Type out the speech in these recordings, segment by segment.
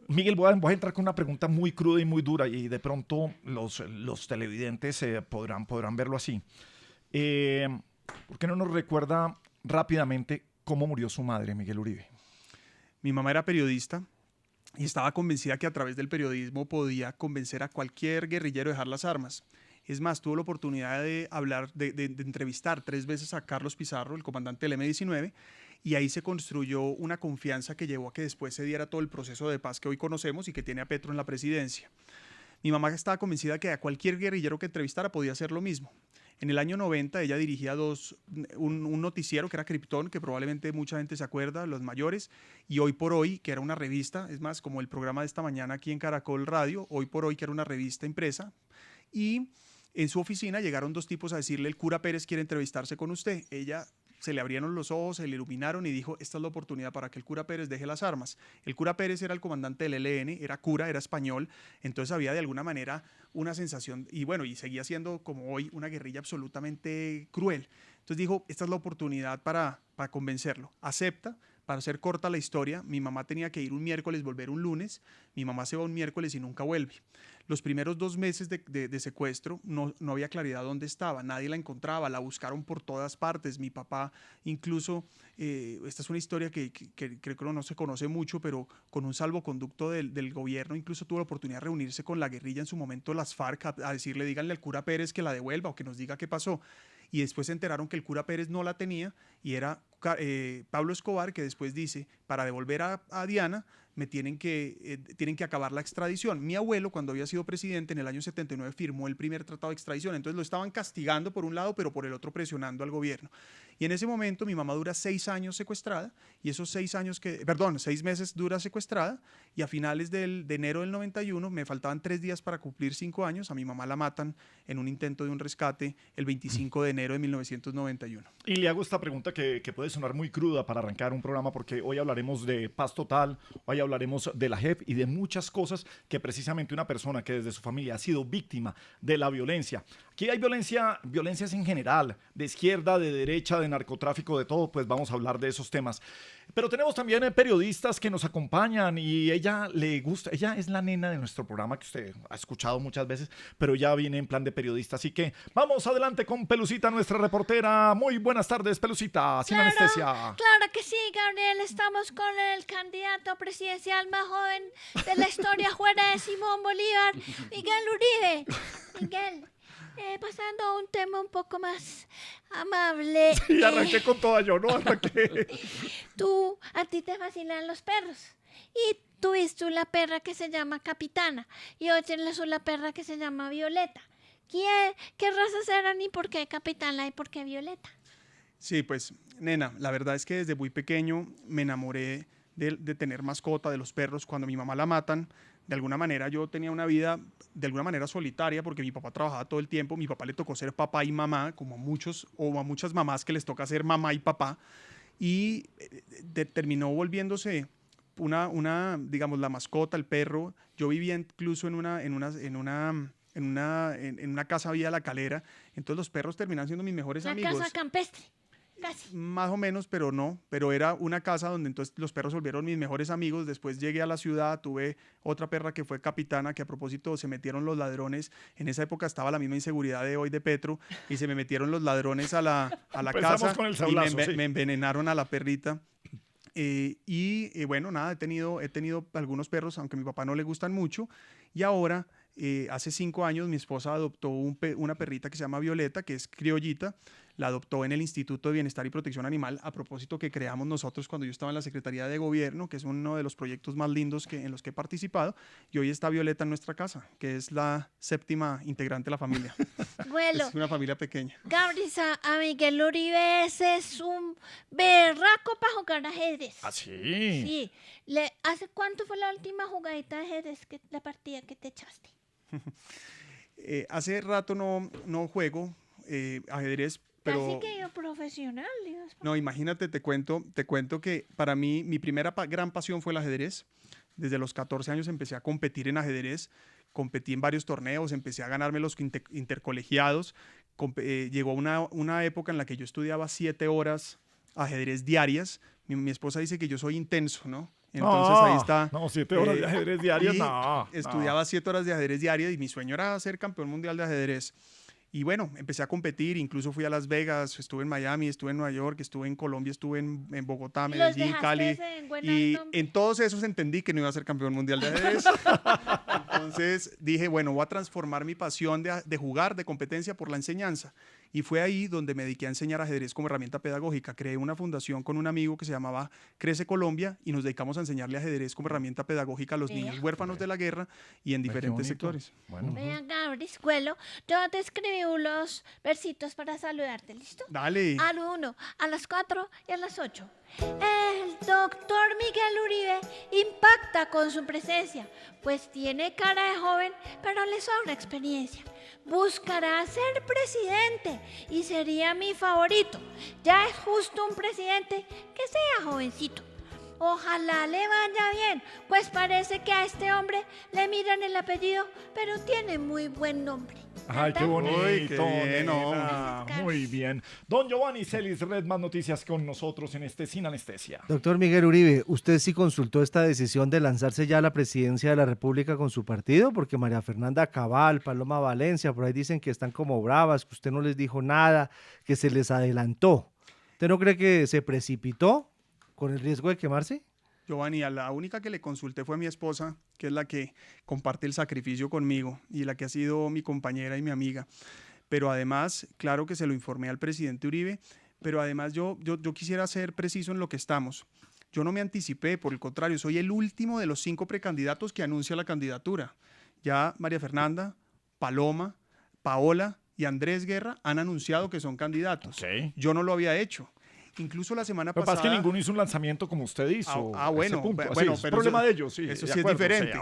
Miguel, voy a entrar con una pregunta muy cruda y muy dura y de pronto los televidentes podrán verlo así. Eh, ¿Por qué no nos recuerda rápidamente cómo murió su madre, Miguel Uribe? Mi mamá era periodista y estaba convencida que a través del periodismo podía convencer a cualquier guerrillero de dejar las armas. Es más, tuvo la oportunidad de hablar, de entrevistar 3 veces a Carlos Pizarro, el comandante del M-19, y ahí se construyó una confianza que llevó a que después se diera todo el proceso de paz que hoy conocemos y que tiene a Petro en la presidencia. Mi mamá estaba convencida que a cualquier guerrillero que entrevistara podía hacer lo mismo. En el año 90 ella dirigía un noticiero que era Krypton, que probablemente mucha gente se acuerda, los mayores, y Hoy por Hoy, que era una revista, es más, como el programa de esta mañana aquí en Caracol Radio, Hoy por Hoy, que era una revista impresa, y en su oficina llegaron 2 tipos a decirle: el cura Pérez quiere entrevistarse con usted. Ella se le abrieron los ojos, se le iluminaron y dijo: esta es la oportunidad para que el cura Pérez deje las armas. El cura Pérez era el comandante del ELN, era cura, era español, entonces había de alguna manera una sensación, y bueno, y seguía siendo como hoy una guerrilla absolutamente cruel. Entonces dijo: esta es la oportunidad para convencerlo. Acepta. Para hacer corta la historia, mi mamá tenía que ir un miércoles, volver un lunes. Mi mamá se va un miércoles y nunca vuelve. Los primeros 2 meses de secuestro no había claridad dónde estaba, nadie la encontraba, la buscaron por todas partes. Mi papá incluso, esta es una historia que creo que no se conoce mucho, pero con un salvoconducto del gobierno incluso tuvo la oportunidad de reunirse con la guerrilla en su momento, las FARC, a decirle: díganle al cura Pérez que la devuelva o que nos diga qué pasó. Y después se enteraron que el cura Pérez no la tenía y era Pablo Escobar, que después dice: para devolver a Diana tienen que acabar la extradición. Mi abuelo, cuando había sido presidente en el año 79, firmó el primer tratado de extradición, entonces lo estaban castigando por un lado, pero por el otro presionando al gobierno. Y en ese momento mi mamá dura 6 años secuestrada, y esos 6 meses dura secuestrada, y a finales de enero del 91, me faltaban 3 días para cumplir 5 años, a mi mamá la matan en un intento de un rescate el 25 de enero de 1991. Y le hago esta pregunta que puede sonar muy cruda para arrancar un programa, porque hoy hablaremos de paz total, hoy hablaremos de la JEP y de muchas cosas que precisamente una persona que desde su familia ha sido víctima de la violencia. Aquí hay violencias en general, de izquierda, de derecha, de narcotráfico, de todo, pues vamos a hablar de esos temas. Pero tenemos también periodistas que nos acompañan y ella le gusta, ella es la nena de nuestro programa que usted ha escuchado muchas veces, pero ya viene en plan de periodista, así que vamos adelante con Pelucita, nuestra reportera. Muy buenas tardes, Pelucita, sin anestesia. Claro que sí, Gabriel, estamos con el candidato presidencial más joven de la historia fuera de Simón Bolívar, Miguel Uribe. Miguel, pasando a un tema un poco más amable. Sí, arranqué con toda yo, ¿no? Arranqué. A ti te fascinan los perros. Y tuviste una perra que se llama Capitana. Y hoy tienes una perra que se llama Violeta. ¿Qué razas eran y por qué Capitana y por qué Violeta? Sí, pues, nena, la verdad es que desde muy pequeño me enamoré de tener mascota, de los perros. Cuando mi mamá la matan, de alguna manera yo tenía una vida de alguna manera solitaria porque mi papá trabajaba todo el tiempo. Mi papá le tocó ser papá y mamá, como a muchos o a muchas mamás que les toca ser mamá y papá. Y terminó volviéndose digamos, la mascota, el perro. Yo vivía incluso en una casa vía La Calera, entonces los perros terminan siendo mis mejores amigos. Una casa campestre, casi. Más o menos, pero no, pero era una casa donde entonces los perros se volvieron mis mejores amigos. Después llegué a la ciudad, tuve otra perra que fue Capitana, que a propósito se metieron los ladrones. En esa época estaba la misma inseguridad de hoy de Petro y se me metieron los ladrones a la casa con el y sablazo, sí. me envenenaron a la perrita. Bueno, nada, he tenido algunos perros, aunque a mi papá no le gustan mucho. Y ahora, hace 5 años, mi esposa adoptó una perrita que se llama Violeta, que es criollita. La adoptó en el Instituto de Bienestar y Protección Animal, a propósito que creamos nosotros cuando yo estaba en la Secretaría de Gobierno, que es uno de los proyectos más lindos en los que he participado. Y hoy está Violeta en nuestra casa, que es la 7ª integrante de la familia. Bueno, es una familia pequeña. Gabriel, a Miguel Uribe ese es un berraco para jugar ajedrez. ¿Ah, sí? Sí. ¿Hace cuánto fue la última jugadita de ajedrez, la partida que te echaste? Hace rato no juego ajedrez, pero... Así que yo profesional, Dios. No, imagínate, te cuento que para mí mi primera gran pasión fue el ajedrez. Desde los 14 años empecé a competir en ajedrez, competí en varios torneos, empecé a ganarme los intercolegiados. Llegó una época en la que yo estudiaba 7 horas ajedrez diarias. Mi esposa dice que yo soy intenso, ¿no? Entonces ahí está. No, 7 horas de ajedrez diarias, y no. estudiaba 7 horas de ajedrez diarias y mi sueño era ser campeón mundial de ajedrez. Y bueno, empecé a competir, incluso fui a Las Vegas, estuve en Miami, estuve en Nueva York, estuve en Colombia, estuve en Bogotá, Medellín, Cali. Y en todos esos entendí que no iba a ser campeón mundial de ajedrez. Entonces dije, bueno, voy a transformar mi pasión de jugar, de competencia, por la enseñanza. Y fue ahí donde me dediqué a enseñar ajedrez como herramienta pedagógica. Creé una fundación con un amigo que se llamaba Crece Colombia y nos dedicamos a enseñarle ajedrez como herramienta pedagógica a los niños huérfanos de la guerra y en diferentes sectores. Bueno. Vean, Gabriel, yo te escribí unos versitos para saludarte, ¿listo? Dale. Al 1, a las 4 y a las 8. El doctor Miguel Uribe impacta con su presencia, pues tiene cara de joven, pero le sobra experiencia. Buscará ser presidente y sería mi favorito. Ya es justo un presidente que sea jovencito. Ojalá le vaya bien, pues parece que a este hombre le miran el apellido, pero tiene muy buen nombre. Ay, qué bonito. Uy, qué bien, nena. Muy bien. Don Giovanni Celis Red, más noticias con nosotros en este Sin Anestesia. Doctor Miguel Uribe, ¿usted sí consultó esta decisión de lanzarse ya a la presidencia de la República con su partido? Porque María Fernanda Cabal, Paloma Valencia, por ahí dicen que están como bravas, que usted no les dijo nada, que se les adelantó. ¿Usted no cree que se precipitó con el riesgo de quemarse? Giovanni, a la única que le consulté fue a mi esposa, que es la que comparte el sacrificio conmigo y la que ha sido mi compañera y mi amiga. Pero además, claro que se lo informé al presidente Uribe, pero además yo quisiera ser preciso en lo que estamos. Yo no me anticipé, por el contrario, soy el último de los 5 precandidatos que anuncia la candidatura. Ya María Fernanda, Paloma, Paola y Andrés Guerra han anunciado que son candidatos. Ok. Yo no lo había hecho. Incluso la semana Lo que pasa pasada... es que ninguno hizo un lanzamiento como usted hizo. Bueno, bueno, bueno, es pero problema eso- de ellos, sí. Eso de sí acuerdo, es diferente.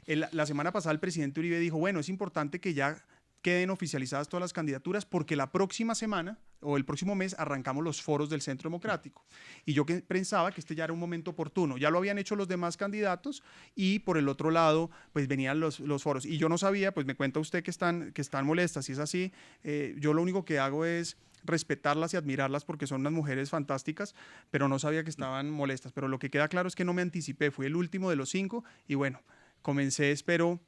sí, ok. La semana pasada el presidente Uribe dijo, bueno, es importante que ya queden oficializadas todas las candidaturas porque la próxima semana o el próximo mes arrancamos los foros del Centro Democrático. Y yo pensaba que este ya era un momento oportuno. Ya lo habían hecho los demás candidatos y por el otro lado pues venían los foros. Y yo no sabía, pues me cuenta usted que están molestas. Si es así, yo lo único que hago es respetarlas y admirarlas porque son unas mujeres fantásticas, pero no sabía que estaban molestas. Pero lo que queda claro es que no me anticipé, fui el último de los 5 y bueno, comencé, espero,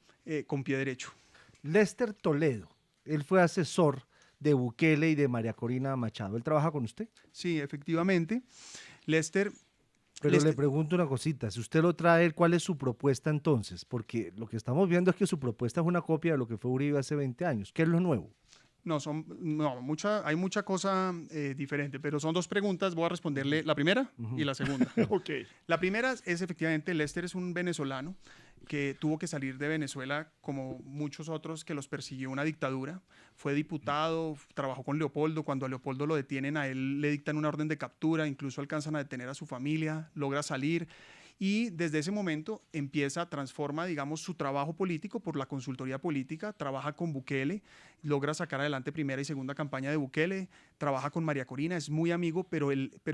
con pie derecho. Lester Toledo, él fue asesor de Bukele y de María Corina Machado. ¿Él trabaja con usted? Sí, efectivamente. Lester... Pero Lester- le pregunto una cosita, si usted lo trae, ¿cuál es su propuesta entonces? Porque lo que estamos viendo es que su propuesta es una copia de lo que fue Uribe hace 20 años. ¿Qué es lo nuevo? Hay mucha cosa diferente, pero son 2 preguntas. Voy a responderle la primera y la segunda. Ok. La primera es efectivamente, Lester es un venezolano que tuvo que salir de Venezuela como muchos otros que los persiguió una dictadura. Fue diputado, trabajó con Leopoldo. Cuando a Leopoldo lo detienen, a él le dictan una orden de captura, incluso alcanzan a detener a su familia, logra salir. Y desde ese momento transforma, digamos, su trabajo político por la consultoría política, trabaja con Bukele, logra sacar adelante primera y segunda campaña de Bukele, trabaja con María Corina, es muy amigo, pero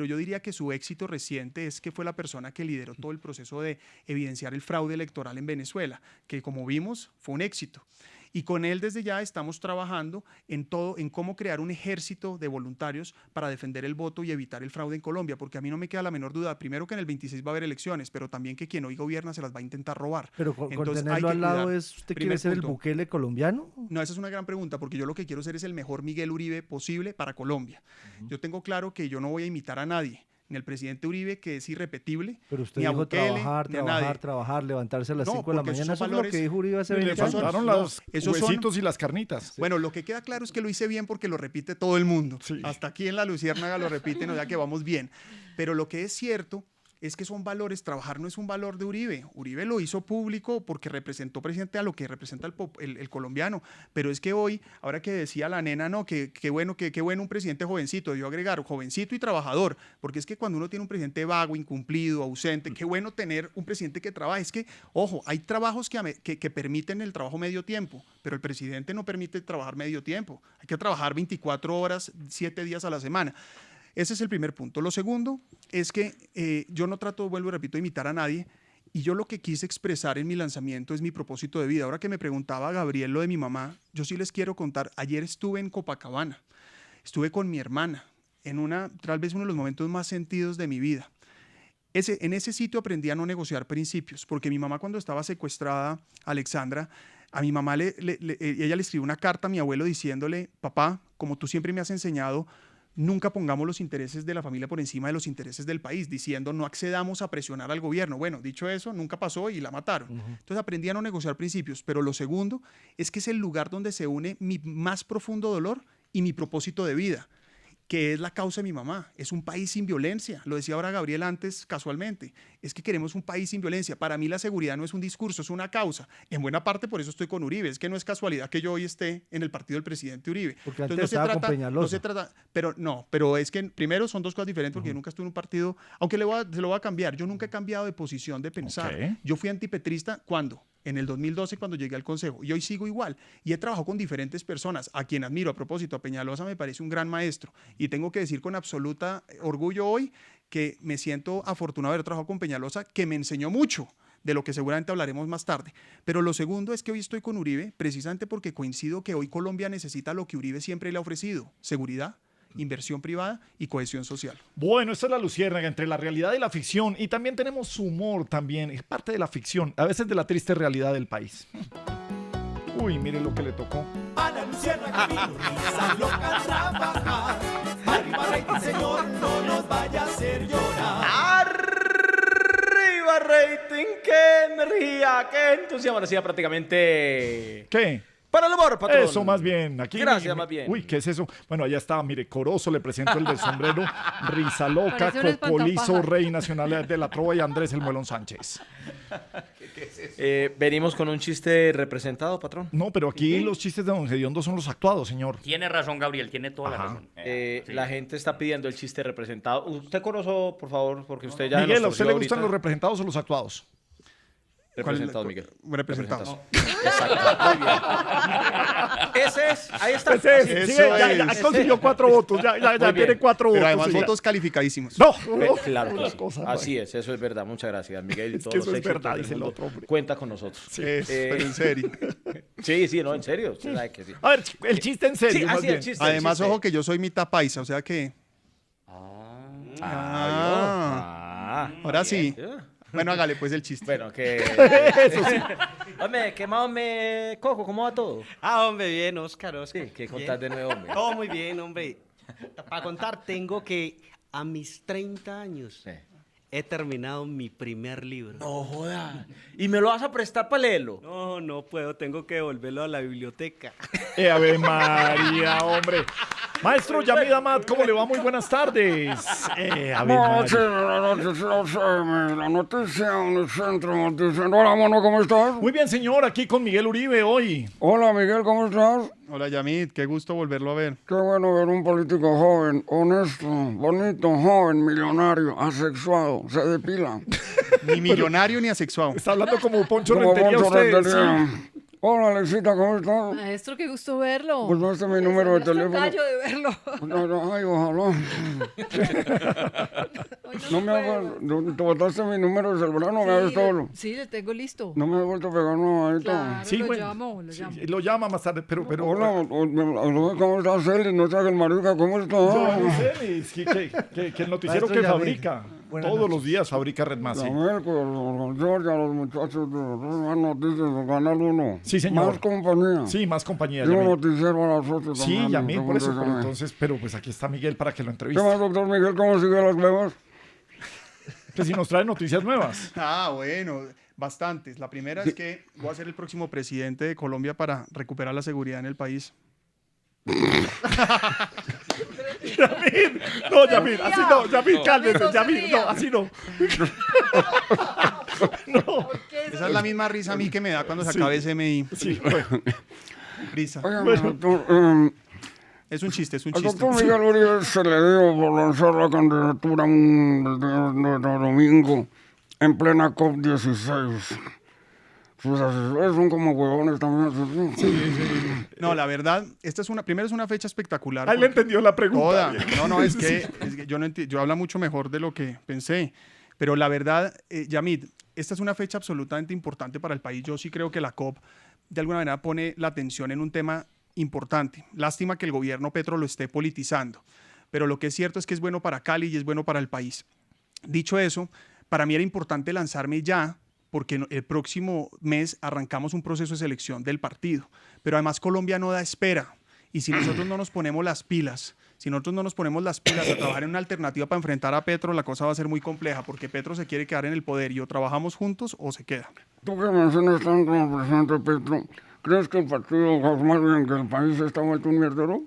yo diría que su éxito reciente es que fue la persona que lideró todo el proceso de evidenciar el fraude electoral en Venezuela, que como vimos fue un éxito. Y con él desde ya estamos trabajando en cómo crear un ejército de voluntarios para defender el voto y evitar el fraude en Colombia, porque a mí no me queda la menor duda, primero que en el 26 va a haber elecciones, pero también que quien hoy gobierna se las va a intentar robar. Pero con Entonces, hay tenerlo que al lado, cuidar. ¿usted Primer quiere ser el punto. Bukele colombiano? No, esa es una gran pregunta, porque yo lo que quiero ser es el mejor Miguel Uribe posible para Colombia. Yo tengo claro que yo no voy a imitar a nadie, ni al presidente Uribe, que es irrepetible, Pero usted ni a dijo Bukele, ni a nadie. trabajar, levantarse a las No, 5 de la porque esos mañana. son Eso es lo valores- que dijo Uribe hace Le 20 años. faltaron No, los esos son- huesitos y las carnitas. Bueno, lo que queda claro es que lo hice bien porque lo repite todo el mundo. Sí. Hasta aquí en La Luciérnaga lo repiten, o sea que vamos bien. Pero lo que es cierto es que son valores, trabajar no es un valor de Uribe. Uribe lo hizo público porque representó presidente a lo que representa el colombiano. Pero es que hoy, ahora que decía la nena, no, qué bueno un presidente jovencito, debió agregar jovencito y trabajador, porque es que cuando uno tiene un presidente vago, incumplido, ausente, qué bueno tener un presidente que trabaje. Es que, ojo, hay trabajos que permiten el trabajo medio tiempo, pero el presidente no permite trabajar medio tiempo. Hay que trabajar 24 horas, 7 días a la semana. Ese es el primer punto. Lo segundo es que yo no trato, vuelvo y repito, de imitar a nadie. Y yo lo que quise expresar en mi lanzamiento es mi propósito de vida. Ahora que me preguntaba Gabriel lo de mi mamá, yo sí les quiero contar. Ayer estuve en Copacabana. Estuve con mi hermana en tal vez uno de los momentos más sentidos de mi vida. En ese sitio aprendí a no negociar principios, porque mi mamá cuando estaba secuestrada, Alexandra, a mi mamá ella le escribió una carta a mi abuelo diciéndole, papá, como tú siempre me has enseñado, nunca pongamos los intereses de la familia por encima de los intereses del país, diciendo no accedamos a presionar al gobierno. Bueno, dicho eso, nunca pasó y la mataron. Entonces aprendí a no negociar principios, pero lo segundo es que es el lugar donde se une mi más profundo dolor y mi propósito de vida, que es la causa de mi mamá. Es un país sin violencia. Lo decía ahora Gabriel antes casualmente. Es que queremos un país sin violencia. Para mí la seguridad no es un discurso, es una causa. En buena parte por eso estoy con Uribe. Es que no es casualidad que yo hoy esté en el partido del presidente Uribe. Porque antes estaba con Peñalosa. No se trata, pero es que primero son dos cosas diferentes porque yo nunca estuve en un partido, aunque se lo voy a cambiar. Yo nunca he cambiado de posición de pensar. Ok. Yo fui antipetrista, ¿cuándo? En el 2012 cuando llegué al Consejo, y hoy sigo igual, y he trabajado con diferentes personas, a quien admiro. A propósito, a Peñalosa me parece un gran maestro, y tengo que decir con absoluta orgullo hoy que me siento afortunado de haber trabajado con Peñalosa, que me enseñó mucho, de lo que seguramente hablaremos más tarde. Pero lo segundo es que hoy estoy con Uribe, precisamente porque coincido que hoy Colombia necesita lo que Uribe siempre le ha ofrecido: seguridad, inversión privada y cohesión social. Bueno, esta es la luciérnaga entre la realidad y la ficción, y también tenemos humor también, es parte de la ficción, a veces de la triste realidad del país. Uy, mire lo que le tocó. A la luciérnaga vino risa loca a trabajar. Arriba rating, señor, no nos vaya a hacer llorar. Arriba rating, qué energía, qué entusiasmo. Decía prácticamente ¿Qué? para el humor, patrón. Eso, más bien. Aquí, Gracias, más bien. Uy, ¿qué es eso? Bueno, allá está, mire, Corozo, le presento el del sombrero, Risa Loca, Parece un Cocolizo, espantapájaros. Rey Nacional de la Trova y Andrés el Muelón Sánchez. Venimos con un chiste representado, patrón. No, pero aquí los chistes de Don Gediondo son los actuados, señor. Tiene razón, Gabriel, tiene toda la Ajá. razón. La gente está pidiendo el chiste representado. Usted, Corozo, por favor, porque usted ya Miguel, nos ¿a usted torció le gustan ahorita. los representados o los actuados? Representados, Miguel. Representados. Exacto, muy bien. Ese es, ahí está. Ese es, Eso sí, ya es. consiguió 4 votos, ya Muy bien. tiene 4 votos. Pero además sí. votos calificadísimos. No, Claro que una sí. cosa, Así es, eso es verdad. Muchas gracias, Miguel. Y Es todos que los eso es éxitos verdad, del dice el mundo. otro hombre. Cuenta con nosotros. Pero en serio. Sí, no, en serio. Usted sabe que sí. A ver, el chiste en serio, Sí, más así bien. el chiste. Además, el chiste. ojo que yo soy mitad paisa, o sea que... Ahora sí. Bueno, hágale pues el chiste. Bueno, que... Eso sí. Hombre, ¿qué más, hombre? Coco, ¿cómo va todo? Hombre, bien, Oscar. Sí, ¿qué Bien. contás de nuevo, hombre? Todo muy bien, hombre. Para contar, tengo que a mis 30 años Sí. he terminado mi primer libro. No joda. ¿Y me lo vas a prestar para leerlo? No puedo, tengo que devolverlo a la biblioteca. Ave María, hombre. Maestro Yamid Amad, ¿cómo le va? Muy buenas tardes. Ave María. La noticia en el centro noticia. Hola, mono, ¿cómo estás? Muy bien, señor, aquí con Miguel Uribe hoy. Hola, Miguel, ¿cómo estás? Hola, Yamid, qué gusto volverlo a ver. Qué bueno ver un político joven, honesto, bonito, joven, millonario, asexuado, se depila. Ni millonario ni asexuado. Está hablando como Poncho Como Rentería Poncho usted. Rentería. Sí. Hola, Alexita, ¿cómo estás? Maestro, qué gusto verlo. Pues no este es mi número de Maestro, teléfono. gallo de verlo. Ay, ojalá. No me hagas, te botaste mi número de celular, no me hagas todo. Sí, le tengo listo. No me has vuelto a pegar una Claro, Sí, lo bueno. llamo. Sí, lo llama más tarde, pero Hola, ¿cómo estás, Celis? No sabes el marica, ¿cómo estás? Yo no sé, es que el noticiero Maestro que Yamid, fabrica, buenas todos noches. los días fabrica Red Más. Sí. Llamé con Georgia, los muchachos de las noticias de Canal 1. Sí, señor. Más compañía. Sí, más compañía. Y un Yamid. noticiero a las 8 Sí, también, Yamid, por eso, según pero llamé. entonces, pero pues aquí está Miguel para que lo ¿Qué entreviste. más, doctor Miguel? ¿Cómo sigue las huevas? Que si nos trae noticias nuevas. Bueno, bastantes. La primera es que voy a ser el próximo presidente de Colombia para recuperar la seguridad en el país. Yamid, no, Yamid, así no, Yamid, cálmese, no se Yamid, ría. no, así no. Esa es la misma risa a mí que me da cuando se Sí. acabe SMI. Sí, bueno. Risa. Oigan, doctor, Es un chiste, es un al chiste. doctor Miguel Uribe se le dio por lanzar la candidatura de domingo en plena COP16. Sus asesores son como huevones también. No, la verdad, primero es una fecha espectacular. Ahí le porque- entendió la pregunta. Toda. No, es que yo no yo hablo mucho mejor de lo que pensé. Pero la verdad, Yamid, esta es una fecha absolutamente importante para el país. Yo sí creo que la COP de alguna manera pone la atención en un tema importante. Lástima que el gobierno Petro lo esté politizando. Pero lo que es cierto es que es bueno para Cali y es bueno para el país. Dicho eso, para mí era importante lanzarme ya, porque el próximo mes arrancamos un proceso de selección del partido. Pero además Colombia no da espera. Y si nosotros no nos ponemos las pilas, a trabajar en una alternativa para enfrentar a Petro, la cosa va a ser muy compleja, porque Petro se quiere quedar en el poder y o trabajamos juntos o se queda. Tú que mencionas tanto al presidente Petro, ¿crees que el partido, más bien que el país está vuelto un mierdero?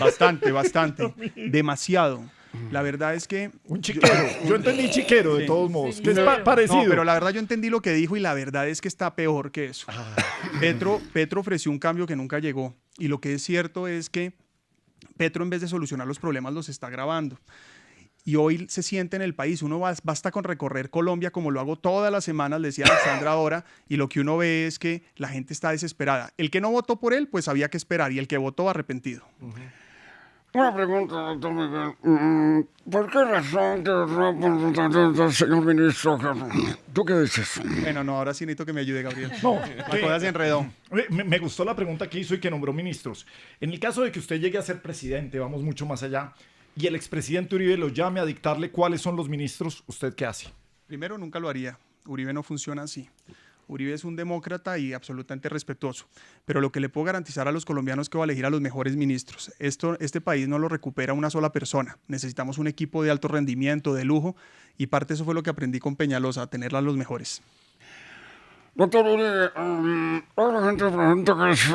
Bastante. Demasiado. La verdad es que... Un chiquero. Yo entendí chiquero, de todos modos. Que es parecido. No, pero la verdad yo entendí lo que dijo y la verdad es que está peor que eso. Petro ofreció un cambio que nunca llegó. Y lo que es cierto es que Petro, en vez de solucionar los problemas, los está agravando. Y hoy se siente en el país, basta con recorrer Colombia como lo hago todas las semanas, le decía Alexandra ahora, y lo que uno ve es que la gente está desesperada. El que no votó por él, pues había que esperar, y el que votó, arrepentido. Una pregunta, doctor Miguel. ¿Por qué razón señor ministro? ¿Tú qué dices? Bueno, no, ahora sí necesito que me ayude, Gabriel. No, la cosa se enredó. Me gustó la pregunta que hizo y que nombró ministros. En el caso de que usted llegue a ser presidente, vamos mucho más allá, y el expresidente Uribe lo llame a dictarle cuáles son los ministros, ¿usted qué hace? Primero, nunca lo haría. Uribe no funciona así. Uribe es un demócrata y absolutamente respetuoso, pero lo que le puedo garantizar a los colombianos es que va a elegir a los mejores ministros. Este país no lo recupera una sola persona. Necesitamos un equipo de alto rendimiento, de lujo, y parte de eso fue lo que aprendí con Peñalosa, a tener a los mejores. Doctor Uribe, la gente pregunta que es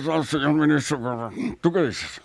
al señor ministro. ¿Tú qué dices?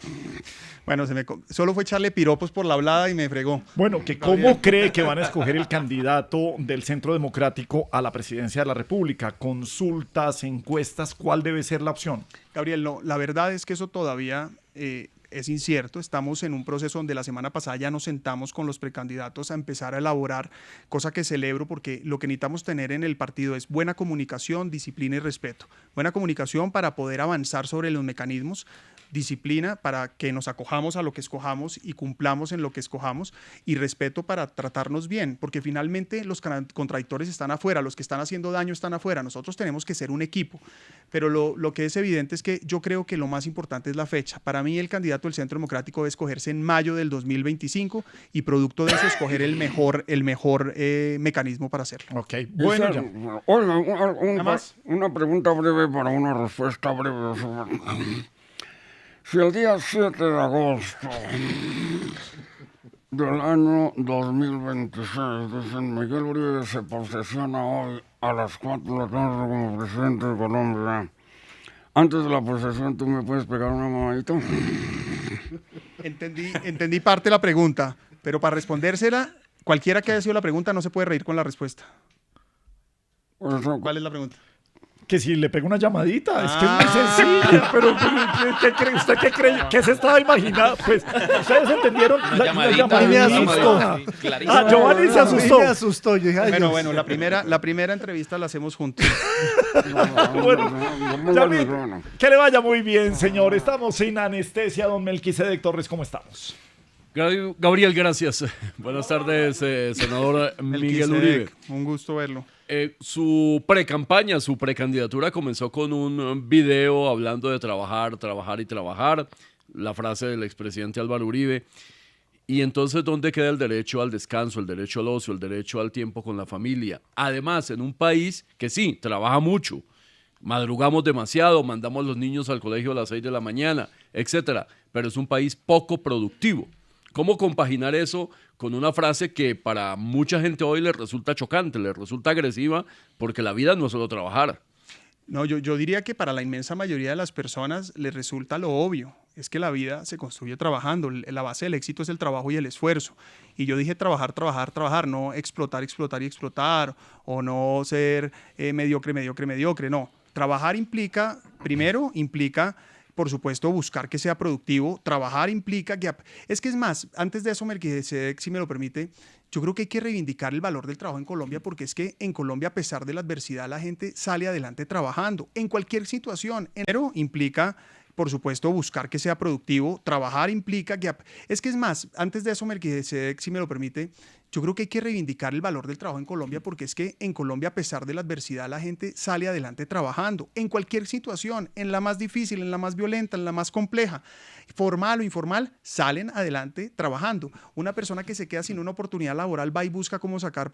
Bueno, solo fue echarle piropos por la hablada y me fregó. Bueno, que ¿cómo cree que van a escoger el candidato del Centro Democrático a la presidencia de la República? ¿Consultas, encuestas? ¿Cuál debe ser la opción? Gabriel, no, la verdad es que eso todavía es incierto. Estamos en un proceso donde la semana pasada ya nos sentamos con los precandidatos a empezar a elaborar, cosa que celebro porque lo que necesitamos tener en el partido es buena comunicación, disciplina y respeto. Buena comunicación para poder avanzar sobre los mecanismos, disciplina para que nos acojamos a lo que escojamos y cumplamos en lo que escojamos, y respeto para tratarnos bien, porque finalmente los contradictores están afuera, los que están haciendo daño están afuera, nosotros tenemos que ser un equipo, pero lo que es evidente es que yo creo que lo más importante es la fecha. Para mí el candidato del Centro Democrático debe escogerse en mayo del 2025 y producto de eso escoger el mejor mecanismo para hacerlo. Ok, bueno, ya. Oiga, una pregunta breve para una respuesta breve. Si el día 7 de agosto del año 2026, dicen Miguel Uribe se posesiona hoy a las 4 de la tarde como presidente de Colombia, antes de la posesión, ¿tú me puedes pegar una mamadita? Entendí parte de la pregunta, pero para respondérsela, cualquiera que haya sido la pregunta no se puede reír con la respuesta. ¿Cuál es la pregunta? Que si le pega una llamadita, es que es muy sencilla, pero ¿qué cree? ¿Usted qué cree? ¿Qué se estaba imaginando? Pues, ¿ustedes entendieron? La llamadita me asustó. Giovanni se asustó. Me asustó. Yo dije, ay, Dios. Bueno, la primera entrevista la hacemos juntos. Bueno, que le vaya muy bien, señor. Estamos sin anestesia. Don Melquisedec Torres, ¿cómo estamos? Gabriel, gracias. Buenas tardes, senador Miguel Uribe. Un gusto verlo. Su precampaña, su precandidatura comenzó con un video hablando de trabajar, trabajar y trabajar, la frase del expresidente Álvaro Uribe. Y entonces, ¿dónde queda el derecho al descanso, el derecho al ocio, el derecho al tiempo con la familia? Además, en un país que sí, trabaja mucho, madrugamos demasiado, mandamos a los niños al colegio a las 6 de la mañana, etcétera, pero es un país poco productivo. ¿Cómo compaginar eso con una frase que para mucha gente hoy le resulta chocante, le resulta agresiva, porque la vida no es solo trabajar? No, yo diría que para la inmensa mayoría de las personas les resulta lo obvio, es que la vida se construye trabajando, la base del éxito es el trabajo y el esfuerzo. Y yo dije trabajar, trabajar, trabajar, no explotar, explotar y explotar, o no ser mediocre, mediocre, mediocre, no. Trabajar implica, primero, por supuesto, buscar que sea productivo. Trabajar implica que... Es más, antes de eso, Melquisedec, si me lo permite, yo creo que hay que reivindicar el valor del trabajo en Colombia, porque es que en Colombia, a pesar de la adversidad, la gente sale adelante trabajando en cualquier situación. Pero implica, por supuesto, buscar que sea productivo. Trabajar implica que... Es más, antes de eso, Melquisedec, si me lo permite, yo creo que hay que reivindicar el valor del trabajo en Colombia, porque es que en Colombia, a pesar de la adversidad, la gente sale adelante trabajando en cualquier situación, en la más difícil, en la más violenta, en la más compleja, formal o informal, salen adelante trabajando. Una persona que se queda sin una oportunidad laboral va y busca cómo sacar,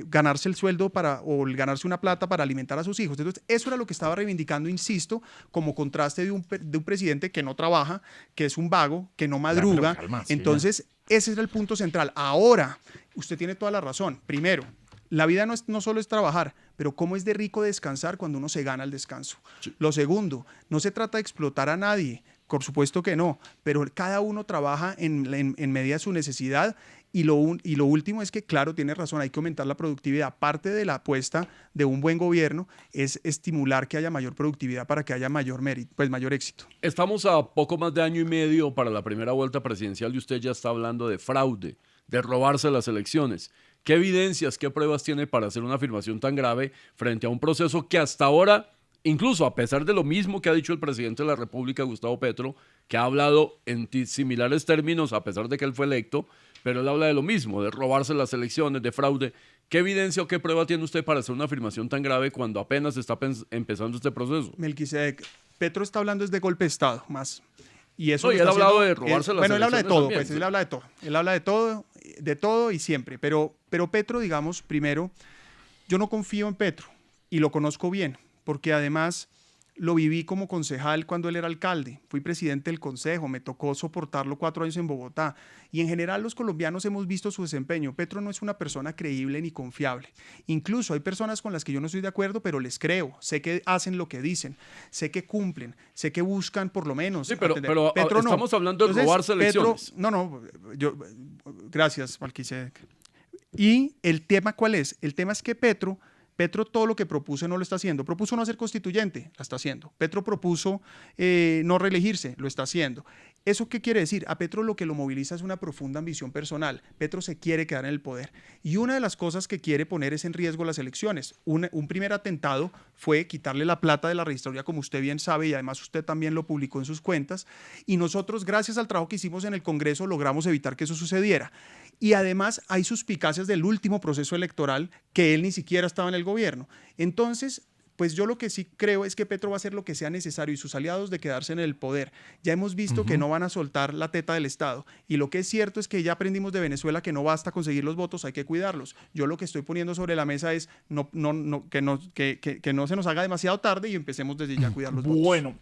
ganarse el sueldo o ganarse una plata para alimentar a sus hijos. Entonces, eso era lo que estaba reivindicando, insisto, como contraste de un presidente que no trabaja, que es un vago, que no madruga. Calma, sí, entonces, ese era el punto central. Ahora, usted tiene toda la razón. Primero, la vida no solo es trabajar, pero cómo es de rico descansar cuando uno se gana el descanso. Sí. Lo segundo, no se trata de explotar a nadie, por supuesto que no, pero cada uno trabaja en medida de su necesidad. Y lo último es que, claro, tiene razón, hay que aumentar la productividad. Parte de la apuesta de un buen gobierno es estimular que haya mayor productividad para que haya mayor mérito, pues mayor éxito. Estamos a poco más de año y medio para la primera vuelta presidencial y usted ya está hablando de fraude, de robarse las elecciones. ¿Qué evidencias, qué pruebas tiene para hacer una afirmación tan grave frente a un proceso que hasta ahora, incluso a pesar de lo mismo que ha dicho el presidente de la República, Gustavo Petro, que ha hablado en similares términos a pesar de que él fue electo, pero él habla de lo mismo, de robarse las elecciones, de fraude? ¿Qué evidencia o qué prueba tiene usted para hacer una afirmación tan grave cuando apenas está empezando este proceso? Melquisedec, Petro está hablando de golpe de Estado, más. Y eso no, y él ha hablado de robarse las elecciones. Bueno, él habla de todo, también, pues, él habla de todo. Él habla de todo y siempre. Pero Petro, digamos, primero, yo no confío en Petro y lo conozco bien, porque además lo viví como concejal cuando él era alcalde. Fui presidente del consejo, me tocó soportarlo 4 años en Bogotá. Y en general los colombianos hemos visto su desempeño. Petro no es una persona creíble ni confiable. Incluso hay personas con las que yo no estoy de acuerdo, pero les creo. Sé que hacen lo que dicen, sé que cumplen, sé que buscan por lo menos. Sí, pero Petro estamos hablando de robarse elecciones. Gracias, Melquisedec. ¿Y el tema cuál es? El tema es que Petro todo lo que propuso no lo está haciendo. Propuso no ser constituyente, la está haciendo. Petro propuso no reelegirse, lo está haciendo. ¿Eso qué quiere decir? A Petro lo que lo moviliza es una profunda ambición personal. Petro se quiere quedar en el poder. Y una de las cosas que quiere poner es en riesgo las elecciones. Un primer atentado fue quitarle la plata de la registraduría, como usted bien sabe, y además usted también lo publicó en sus cuentas. Y nosotros, gracias al trabajo que hicimos en el Congreso, logramos evitar que eso sucediera. Y además hay suspicacias del último proceso electoral que él ni siquiera estaba en el gobierno. Entonces, pues yo lo que sí creo es que Petro va a hacer lo que sea necesario y sus aliados de quedarse en el poder. Ya hemos visto que no van a soltar la teta del Estado. Y lo que es cierto es que ya aprendimos de Venezuela que no basta conseguir los votos, hay que cuidarlos. Yo lo que estoy poniendo sobre la mesa es que no se nos haga demasiado tarde y empecemos desde ya a cuidar los votos. Bueno.